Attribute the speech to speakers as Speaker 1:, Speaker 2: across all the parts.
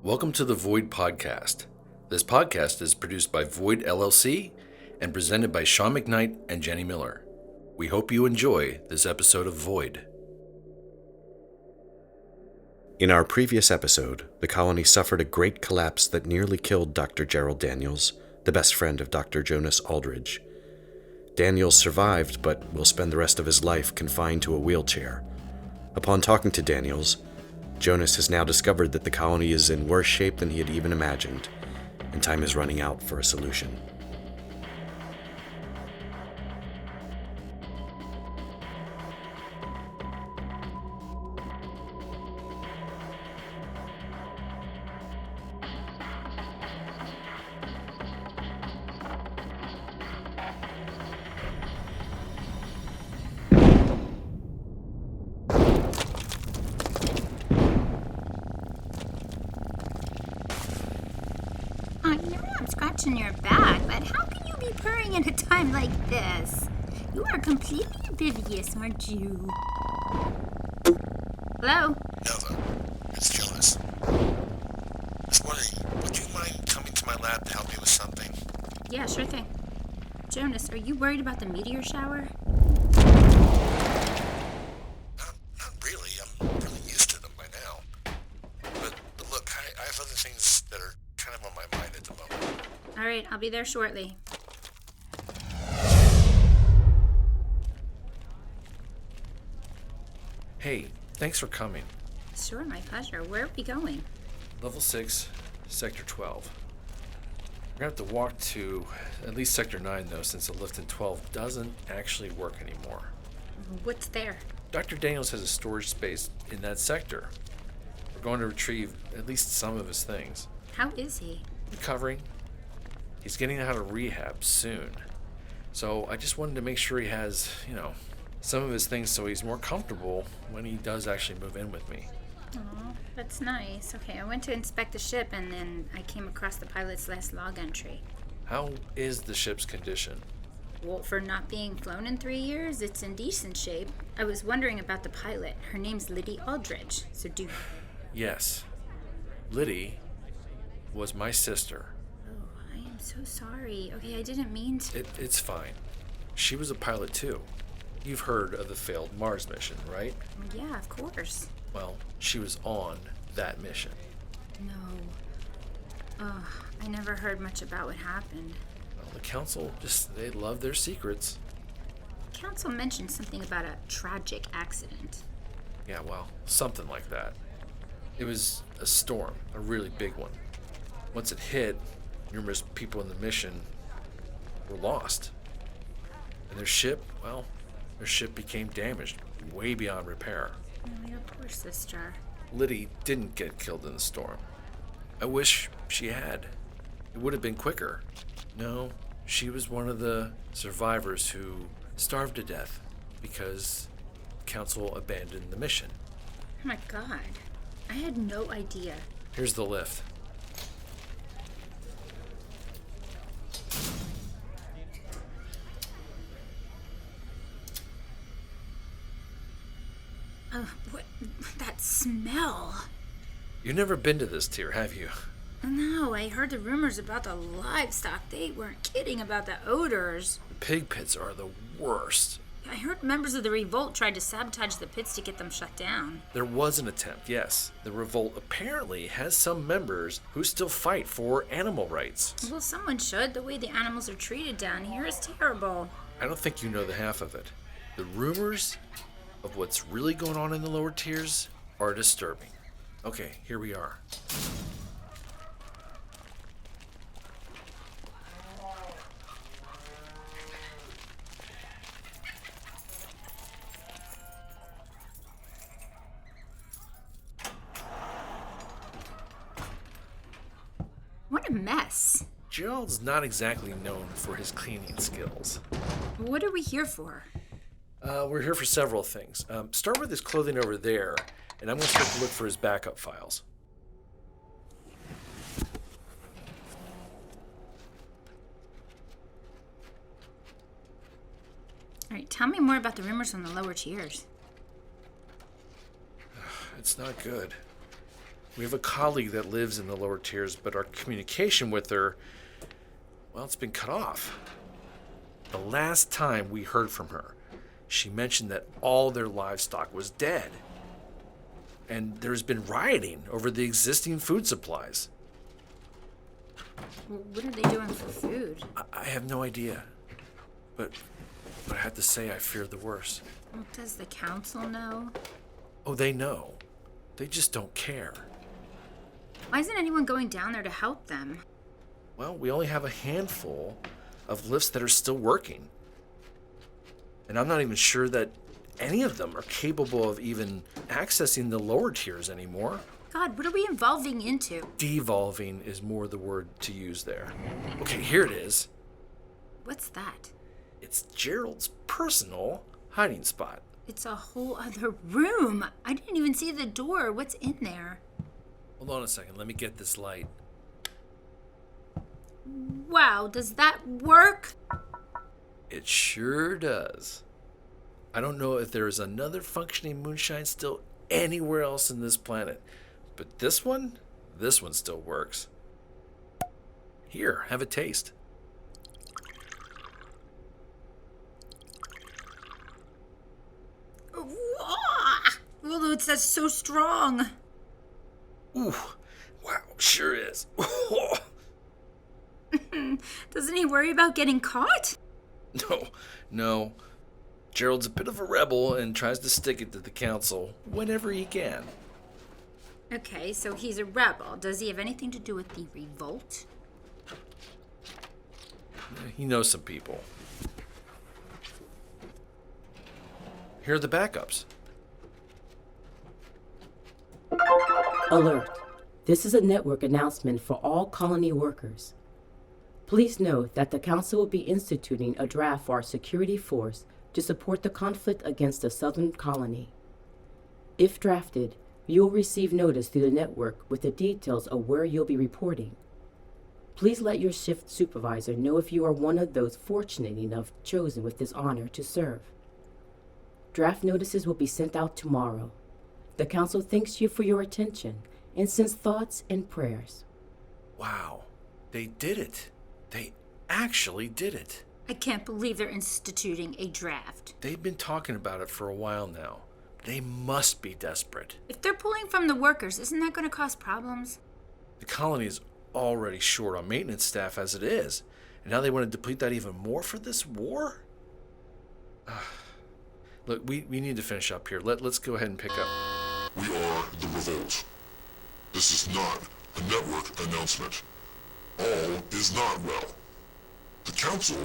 Speaker 1: Welcome to the Void Podcast. This podcast is produced by Void LLC and presented by Sean McKnight and Jenny Miller. We hope you enjoy this episode of Void.
Speaker 2: In our previous episode, the colony suffered a great collapse that nearly killed Dr. Gerald Daniels, the best friend of Dr. Jonas Aldridge. Daniels survived, but will spend the rest of his life confined to a wheelchair. Upon talking to Daniels, Jonas has now discovered that the colony is in worse shape than he had even imagined, and time is running out for a solution.
Speaker 3: I know I'm scratching your back, but how can you be purring at a time like this? You are completely oblivious, aren't you? Hello?
Speaker 4: Nova, it's Jonas. I was wondering, would you mind coming to my lab to help me with something?
Speaker 3: Yeah, sure thing. Jonas, are you worried about the meteor shower?
Speaker 4: Not really. I'm really used to them by now. But look, I have other things that are kind of on my mind at the moment.
Speaker 3: All right, I'll be there shortly.
Speaker 1: Hey, thanks for coming.
Speaker 3: Sure, my pleasure. Where are we going?
Speaker 1: Level 6, Sector 12. We're going to have to walk to at least Sector 9, though, since the lift in 12 doesn't actually work anymore.
Speaker 3: What's there?
Speaker 1: Dr. Daniels has a storage space in that sector. We're going to retrieve at least some of his things.
Speaker 3: How is he?
Speaker 1: Recovering. He's getting out of rehab soon. So I just wanted to make sure he has, some of his things so he's more comfortable when he does actually move in with me.
Speaker 3: Oh, that's nice. Okay, I went to inspect the ship and then I came across the pilot's last log entry.
Speaker 1: How is the ship's condition?
Speaker 3: Well, for not being flown in 3 years, it's in decent shape. I was wondering about the pilot. Her name's Gerald Aldridge. So
Speaker 1: Yes. Liddy was my sister.
Speaker 3: Oh, I am so sorry. Okay, I didn't mean to.
Speaker 1: It's fine. She was a pilot too. You've heard of the failed Mars mission, right?
Speaker 3: Yeah, of course.
Speaker 1: Well, she was on that mission.
Speaker 3: No. I never heard much about what happened.
Speaker 1: Well, the council they love their secrets.
Speaker 3: Council mentioned something about a tragic accident.
Speaker 1: Yeah, well, something like that. It was a storm, a really big one. Once it hit, numerous people in the mission were lost. And their ship became damaged, way beyond repair.
Speaker 3: Oh, your poor sister.
Speaker 1: Liddy didn't get killed in the storm. I wish she had. It would have been quicker. No, she was one of the survivors who starved to death because the council abandoned the mission.
Speaker 3: Oh my God. I had no idea.
Speaker 1: Here's the lift.
Speaker 3: What? That smell.
Speaker 1: You've never been to this tier, have you?
Speaker 3: No, I heard the rumors about the livestock. They weren't kidding about the odors.
Speaker 1: The pig pits are the worst.
Speaker 3: I heard members of the revolt tried to sabotage the pits to get them shut down.
Speaker 1: There was an attempt, yes. The revolt apparently has some members who still fight for animal rights.
Speaker 3: Well, someone should. The way the animals are treated down here is terrible.
Speaker 1: I don't think you know the half of it. The rumors of what's really going on in the lower tiers are disturbing. Okay, here we are.
Speaker 3: What a mess.
Speaker 1: Gerald's not exactly known for his cleaning skills.
Speaker 3: What are we here for?
Speaker 1: We're here for several things. Start with his clothing over there, and I'm going to start to look for his backup files.
Speaker 3: All right, tell me more about the rumors on the lower tiers.
Speaker 1: It's not good. We have a colleague that lives in the lower tiers, but our communication with her, well, it's been cut off. The last time we heard from her, she mentioned that all their livestock was dead. And there's been rioting over the existing food supplies.
Speaker 3: Well, what are they doing for food?
Speaker 1: I have no idea. But I have to say I fear the worst.
Speaker 3: Well, does the council know?
Speaker 1: Oh, they know. They just don't care.
Speaker 3: Why isn't anyone going down there to help them?
Speaker 1: Well, we only have a handful of lifts that are still working. And I'm not even sure that any of them are capable of even accessing the lower tiers anymore.
Speaker 3: God, what are we evolving into?
Speaker 1: Devolving is more the word to use there. Okay, here it is.
Speaker 3: What's that?
Speaker 1: It's Gerald's personal hiding spot.
Speaker 3: It's a whole other room. I didn't even see the door. What's in there?
Speaker 1: Hold on a second, let me get this light.
Speaker 3: Wow, does that work?
Speaker 1: It sure does. I don't know if there is another functioning moonshine still anywhere else in this planet, but this one still works. Here, have a taste.
Speaker 3: Well, that's so strong.
Speaker 1: Ooh, wow, sure is.
Speaker 3: Doesn't he worry about getting caught?
Speaker 1: No. Gerald's a bit of a rebel and tries to stick it to the council whenever he can.
Speaker 3: Okay, so he's a rebel. Does he have anything to do with the revolt?
Speaker 1: He knows some people. Here are the backups.
Speaker 5: Alert. This is a network announcement for all colony workers. Please note that the Council will be instituting a draft for our security force to support the conflict against the Southern Colony. If drafted, you will receive notice through the network with the details of where you'll be reporting. Please let your shift supervisor know if you are one of those fortunate enough chosen with this honor to serve. Draft notices will be sent out tomorrow. The Council thanks you for your attention and sends thoughts and prayers.
Speaker 1: Wow, they did it. They actually did it.
Speaker 3: I can't believe they're instituting a draft.
Speaker 1: They've been talking about it for a while now. They must be desperate.
Speaker 3: If they're pulling from the workers, isn't that going to cause problems?
Speaker 1: The colony is already short on maintenance staff as it is, and now they want to deplete that even more for this war? Look, we need to finish up here. Let's go ahead and pick up.
Speaker 6: We are the Revolt. This is not a network announcement. All is not well. The Council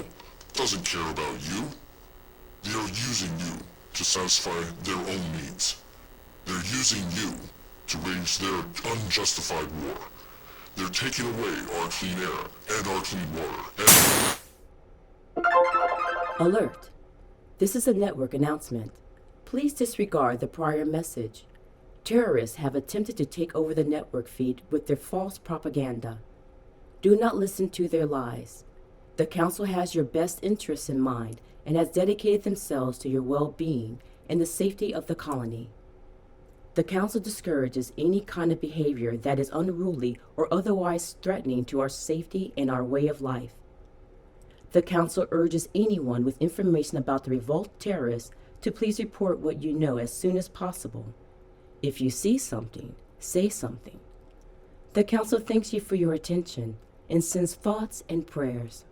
Speaker 6: doesn't care about you. They are using you to satisfy their own needs. They're using you to wage their unjustified war. They're taking away our clean air and our clean water.
Speaker 5: Alert. This is a network announcement. Please disregard the prior message. Terrorists have attempted to take over the network feed with their false propaganda. Do not listen to their lies. The Council has your best interests in mind and has dedicated themselves to your well-being and the safety of the colony. The Council discourages any kind of behavior that is unruly or otherwise threatening to our safety and our way of life. The Council urges anyone with information about the revolt terrorists to please report what you know as soon as possible. If you see something, say something. The Council thanks you for your attention and sends thoughts and prayers.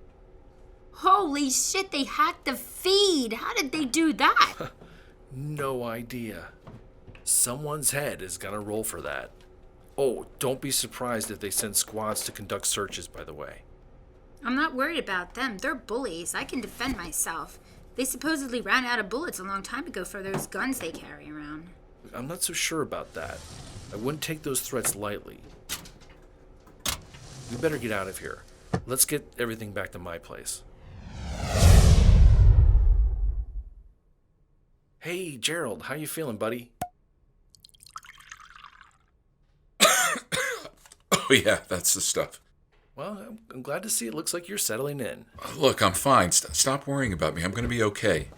Speaker 3: Holy shit, they hacked the feed! How did they do that?
Speaker 1: No idea. Someone's head is gonna roll for that. Oh, don't be surprised if they send squads to conduct searches, by the way.
Speaker 3: I'm not worried about them. They're bullies. I can defend myself. They supposedly ran out of bullets a long time ago for those guns they carry around.
Speaker 1: I'm not so sure about that. I wouldn't take those threats lightly. We better get out of here. Let's get everything back to my place. Hey, Gerald, how you feeling, buddy?
Speaker 6: Oh yeah, that's the stuff.
Speaker 1: Well, I'm glad to see it looks like you're settling in.
Speaker 6: Look, I'm fine. Stop worrying about me. I'm going to be okay.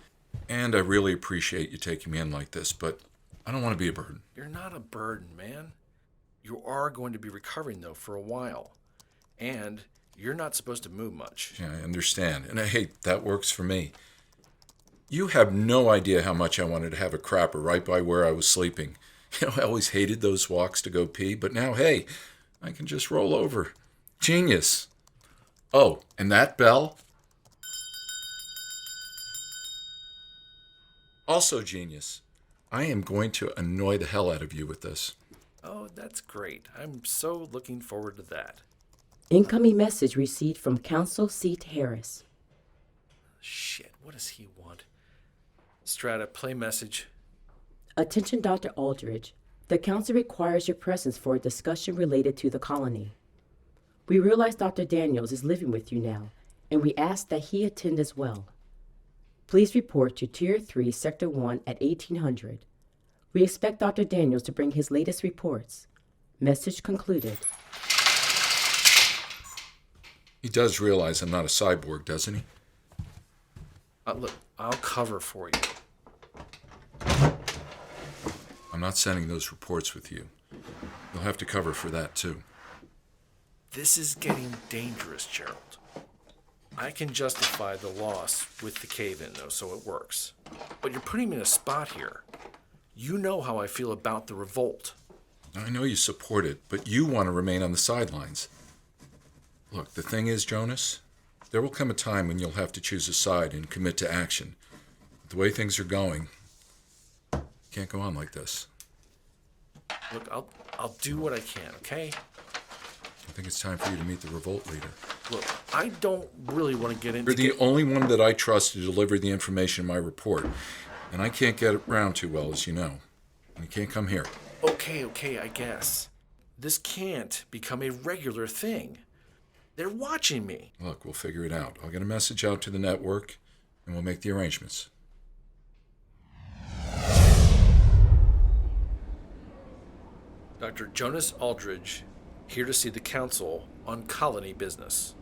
Speaker 6: And I really appreciate you taking me in like this, but I don't want to be a burden.
Speaker 1: You're not a burden, man. You are going to be recovering, though, for a while. And you're not supposed to move much.
Speaker 7: Yeah, I understand. And hey, that works for me. You have no idea how much I wanted to have a crapper right by where I was sleeping. I always hated those walks to go pee, but now, hey, I can just roll over. Genius. Oh, and that bell? Also genius. I am going to annoy the hell out of you with this.
Speaker 1: Oh, that's great. I'm so looking forward to that.
Speaker 5: Incoming message received from Council Seat Harris.
Speaker 1: Shit, what does he want? Strata, play message.
Speaker 5: Attention, Dr. Aldridge. The Council requires your presence for a discussion related to the colony. We realize Dr. Daniels is living with you now, and we ask that he attend as well. Please report to Tier 3, Sector 1 at 1800. We expect Dr. Daniels to bring his latest reports. Message concluded.
Speaker 7: He does realize I'm not a cyborg, doesn't he?
Speaker 1: Look, I'll cover for you.
Speaker 7: I'm not sending those reports with you. You'll have to cover for that, too.
Speaker 1: This is getting dangerous, Gerald. I can justify the loss with the cave-in, though, so it works. But you're putting me in a spot here. You know how I feel about the revolt.
Speaker 7: I know you support it, but you want to remain on the sidelines. Look, the thing is, Jonas, there will come a time when you'll have to choose a side and commit to action. The way things are going, you can't go on like this.
Speaker 1: Look, I'll do what I can, okay?
Speaker 7: I think it's time for you to meet the revolt leader.
Speaker 1: Look, I don't really want to get into...
Speaker 7: You're the only one that I trust to deliver the information in my report, and I can't get around too well, as you know. You can't come here.
Speaker 1: Okay, I guess. This can't become a regular thing. They're watching me.
Speaker 7: Look, we'll figure it out. I'll get a message out to the network, and we'll make the arrangements.
Speaker 1: Dr. Jonas Aldridge, here to see the council on colony business.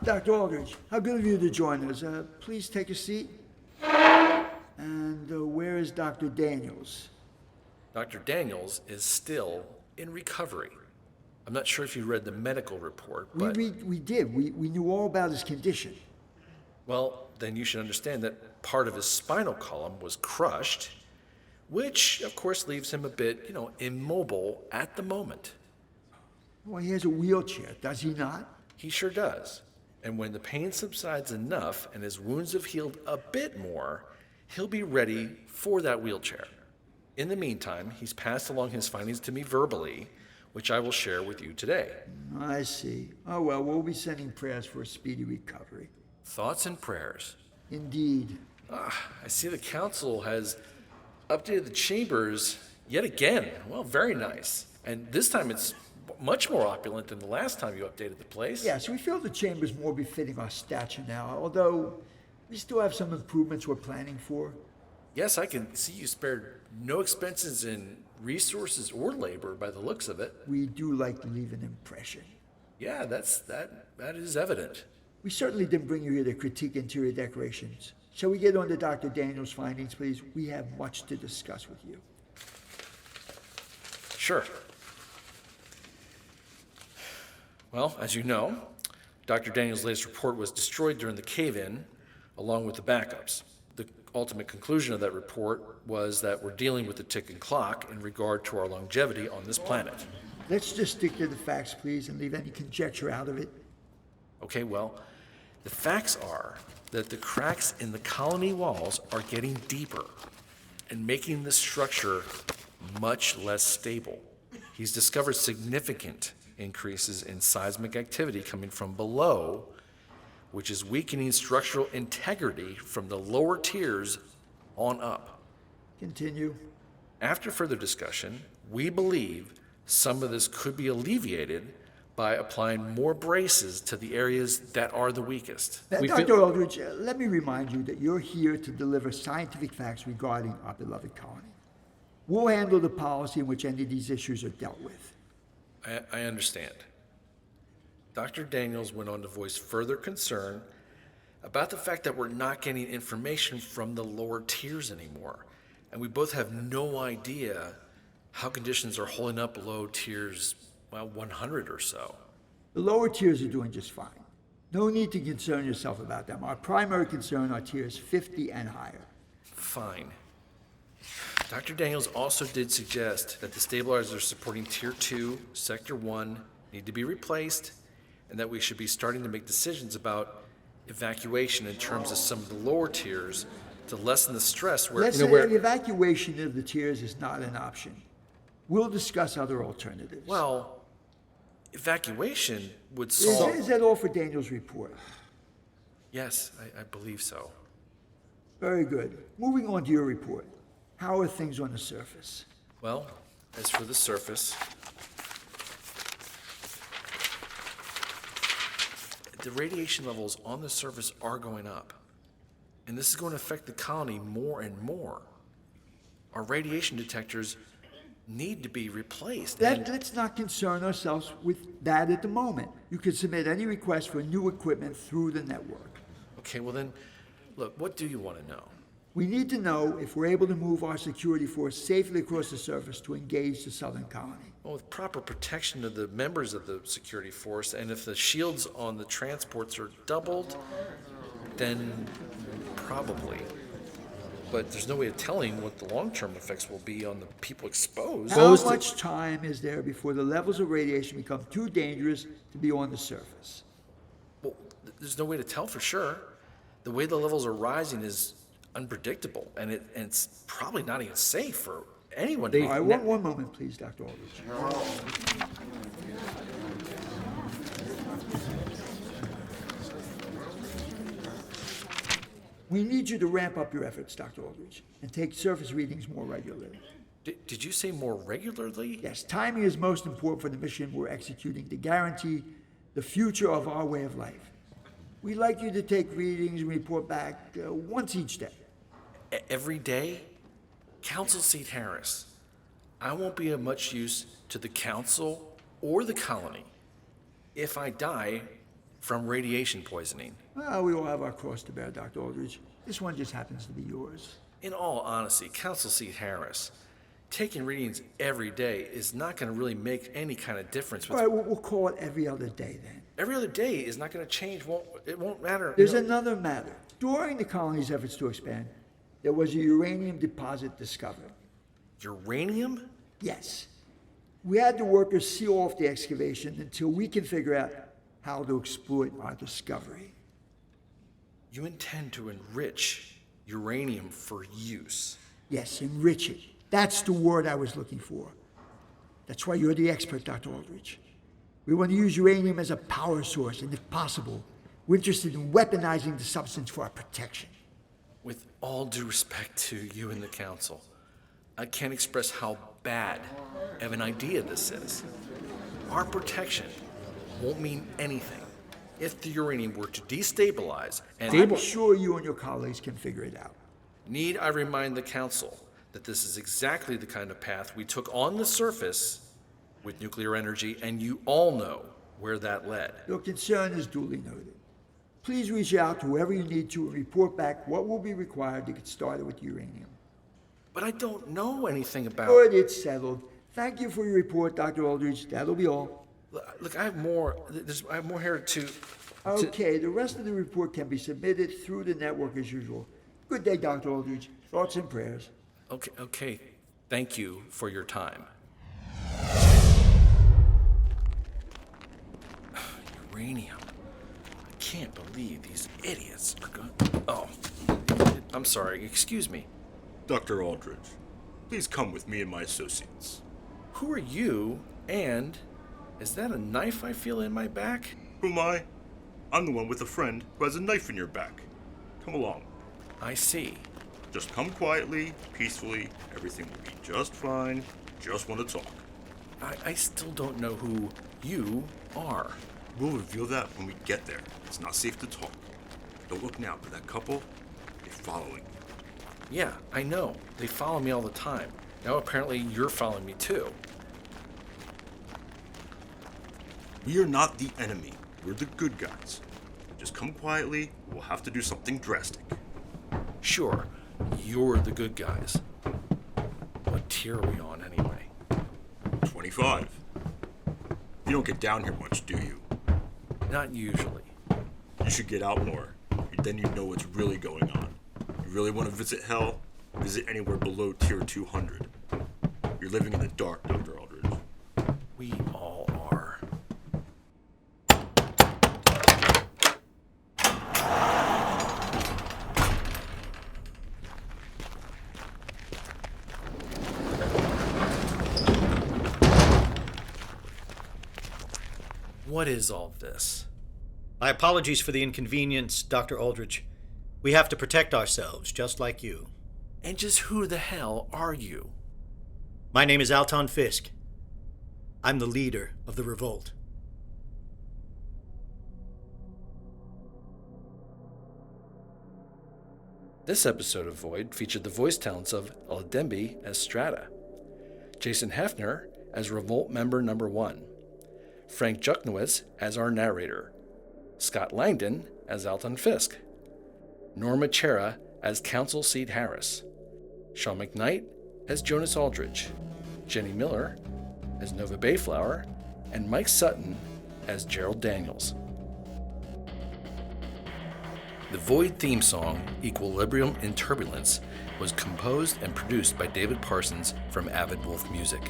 Speaker 8: Dr. Aldridge, how good of you to join us. Please take a seat. And where is Dr. Daniels?
Speaker 1: Dr. Daniels is still in recovery. I'm not sure if you read the medical report, but...
Speaker 8: We did. We knew all about his condition.
Speaker 1: Well, then you should understand that part of his spinal column was crushed, which, of course, leaves him a bit, immobile at the moment.
Speaker 8: Well, he has a wheelchair, does he not?
Speaker 1: He sure does. And when the pain subsides enough and his wounds have healed a bit more, he'll be ready for that wheelchair. In the meantime, he's passed along his findings to me verbally, which I will share with you today.
Speaker 8: I see. Oh, well, we'll be sending prayers for a speedy recovery.
Speaker 1: Thoughts and prayers.
Speaker 8: Indeed.
Speaker 1: I see the council has updated the chambers yet again. Well, very nice. And this time it's much more opulent than the last time you updated the place.
Speaker 8: Yes, we feel the chamber's more befitting our stature now, although we still have some improvements we're planning for.
Speaker 1: Yes, I can see you spared no expenses in resources or labor by the looks of it.
Speaker 8: We do like to leave an impression.
Speaker 1: Yeah, that is evident.
Speaker 8: We certainly didn't bring you here to critique interior decorations. Shall we get on to Dr. Daniels' findings, please? We have much to discuss with you.
Speaker 1: Sure. Well, as you know, Dr. Daniels' latest report was destroyed during the cave-in, along with the backups. The ultimate conclusion of that report was that we're dealing with a ticking clock in regard to our longevity on this planet.
Speaker 8: Let's just stick to the facts, please, and leave any conjecture out of it.
Speaker 1: Okay, well, the facts are that the cracks in the colony walls are getting deeper and making the structure much less stable. He's discovered significant increases in seismic activity coming from below, which is weakening structural integrity from the lower tiers on up.
Speaker 8: Continue.
Speaker 1: After further discussion, we believe some of this could be alleviated by applying more braces to the areas that are the weakest.
Speaker 8: Now, Dr. Aldridge, let me remind you that you're here to deliver scientific facts regarding our beloved colony. We'll handle the policy in which any of these issues are dealt with.
Speaker 1: I understand. Dr. Daniels went on to voice further concern about the fact that we're not getting information from the lower tiers anymore. And we both have no idea how conditions are holding up below tiers, 100 or so.
Speaker 8: The lower tiers are doing just fine. No need to concern yourself about them. Our primary concern are tiers 50 and higher.
Speaker 1: Fine. Dr. Daniels also did suggest that the stabilizers supporting Tier 2, Sector 1 need to be replaced, and that we should be starting to make decisions about evacuation in terms of some of the lower tiers to lessen the stress where...
Speaker 8: Let's say the evacuation of the tiers is not an option. We'll discuss other alternatives.
Speaker 1: Well, evacuation would
Speaker 8: Is
Speaker 1: solve...
Speaker 8: that all for Daniel's report?
Speaker 1: Yes, I believe so.
Speaker 8: Very good. Moving on to your report. How are things on the surface?
Speaker 1: Well, as for the surface, the radiation levels on the surface are going up. And this is going to affect the colony more and more. Our radiation detectors need to be replaced.
Speaker 8: Let's not concern ourselves with that at the moment. You can submit any request for new equipment through the network.
Speaker 1: Okay, well then, look, what do you want to know?
Speaker 8: We need to know if we're able to move our security force safely across the surface to engage the southern colony.
Speaker 1: Well, with proper protection of the members of the security force, and if the shields on the transports are doubled, then probably. But there's no way of telling what the long-term effects will be on the people exposed.
Speaker 8: How much time is there before the levels of radiation become too dangerous to be on the surface?
Speaker 1: Well, there's no way to tell for sure. The way the levels are rising is unpredictable, and it's probably not even safe for anyone to be...
Speaker 8: All right, one moment, please, Dr. Aldridge. We need you to ramp up your efforts, Dr. Aldridge, and take surface readings more regularly.
Speaker 1: Did you say more regularly?
Speaker 8: Yes, timing is most important for the mission we're executing to guarantee the future of our way of life. We'd like you to take readings and report back once each day.
Speaker 1: Every day? Council Seat Harris, I won't be of much use to the council or the colony if I die from radiation poisoning.
Speaker 8: Well, we all have our cross to bear, Dr. Aldridge. This one just happens to be yours.
Speaker 1: In all honesty, Council Seat Harris, taking readings every day is not going to really make any kind of difference.
Speaker 8: All right, we'll call it every other day then.
Speaker 1: Every other day is not going to change. It won't matter.
Speaker 8: There's another matter. During the colony's efforts to expand, there was a uranium deposit discovered.
Speaker 1: Uranium?
Speaker 8: Yes. We had the workers seal off the excavation until we can figure out how to exploit our discovery.
Speaker 1: You intend to enrich uranium for use?
Speaker 8: Yes, enrich it. That's the word I was looking for. That's why you're the expert, Dr. Aldridge. We want to use uranium as a power source, and if possible, we're interested in weaponizing the substance for our protection.
Speaker 1: With all due respect to you and the council, I can't express how bad of an idea this is. Our protection won't mean anything if the uranium were to destabilize and...
Speaker 8: I'm sure you and your colleagues can figure it out.
Speaker 1: Need I remind the council that this is exactly the kind of path we took on the surface with nuclear energy, and you all know where that led.
Speaker 8: Your concern is duly noted. Please reach out to whoever you need to and report back what will be required to get started with uranium.
Speaker 1: But I don't know anything about...
Speaker 8: Good, it's settled. Thank you for your report, Dr. Aldridge. That'll be all.
Speaker 1: Look, I have more here to...
Speaker 8: Okay, the rest of the report can be submitted through the network as usual. Good day, Dr. Aldridge. Thoughts and prayers.
Speaker 1: Okay. Thank you for your time. Uranium. I can't believe these idiots are going... Oh, I'm sorry. Excuse me.
Speaker 9: Dr. Aldridge, please come with me and my associates.
Speaker 1: Who are you, and is that a knife I feel in my back?
Speaker 9: Who am I? I'm the one with a friend who has a knife in your back. Come along.
Speaker 1: I see.
Speaker 9: Just come quietly, peacefully. Everything will be just fine. Just want to talk.
Speaker 1: I still don't know who you are.
Speaker 9: We'll reveal that when we get there. It's not safe to talk. Don't look now, but that couple, they're following.
Speaker 1: Yeah, I know. They follow me all the time. Now apparently you're following me too.
Speaker 9: We are not the enemy. We're the good guys. Just come quietly. We'll have to do something drastic.
Speaker 1: Sure, you're the good guys. What tier are we on anyway?
Speaker 9: 25. You don't get down here much, do you?
Speaker 1: Not usually.
Speaker 9: You should get out more. Then you know what's really going on. You really want to visit hell? Visit anywhere below tier 200. You're living in the dark, Dr. Aldridge.
Speaker 1: We all are. What is all this?
Speaker 10: My apologies for the inconvenience, Dr. Aldridge. We have to protect ourselves, just like you.
Speaker 1: And just who the hell are you?
Speaker 10: My name is Alton Fisk. I'm the leader of the revolt.
Speaker 1: This episode of Void featured the voice talents of Aladembi as Strata, Jason Hefner as Revolt Member Number 1, Frank Juchnowitz as our narrator, Scott Langdon as Alton Fisk, Norma Chera as Council Seat Harris, Sean McKnight as Jonas Aldridge, Jenny Miller as Nova Bayflower, and Mike Sutton as Gerald Daniels. The Void theme song, Equilibrium in Turbulence, was composed and produced by David Parsons from Avid Wolf Music.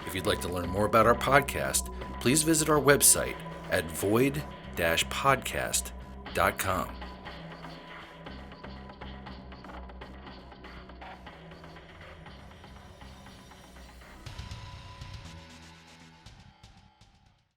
Speaker 1: If you'd like to learn more about our podcast, please visit our website at void-podcast.com.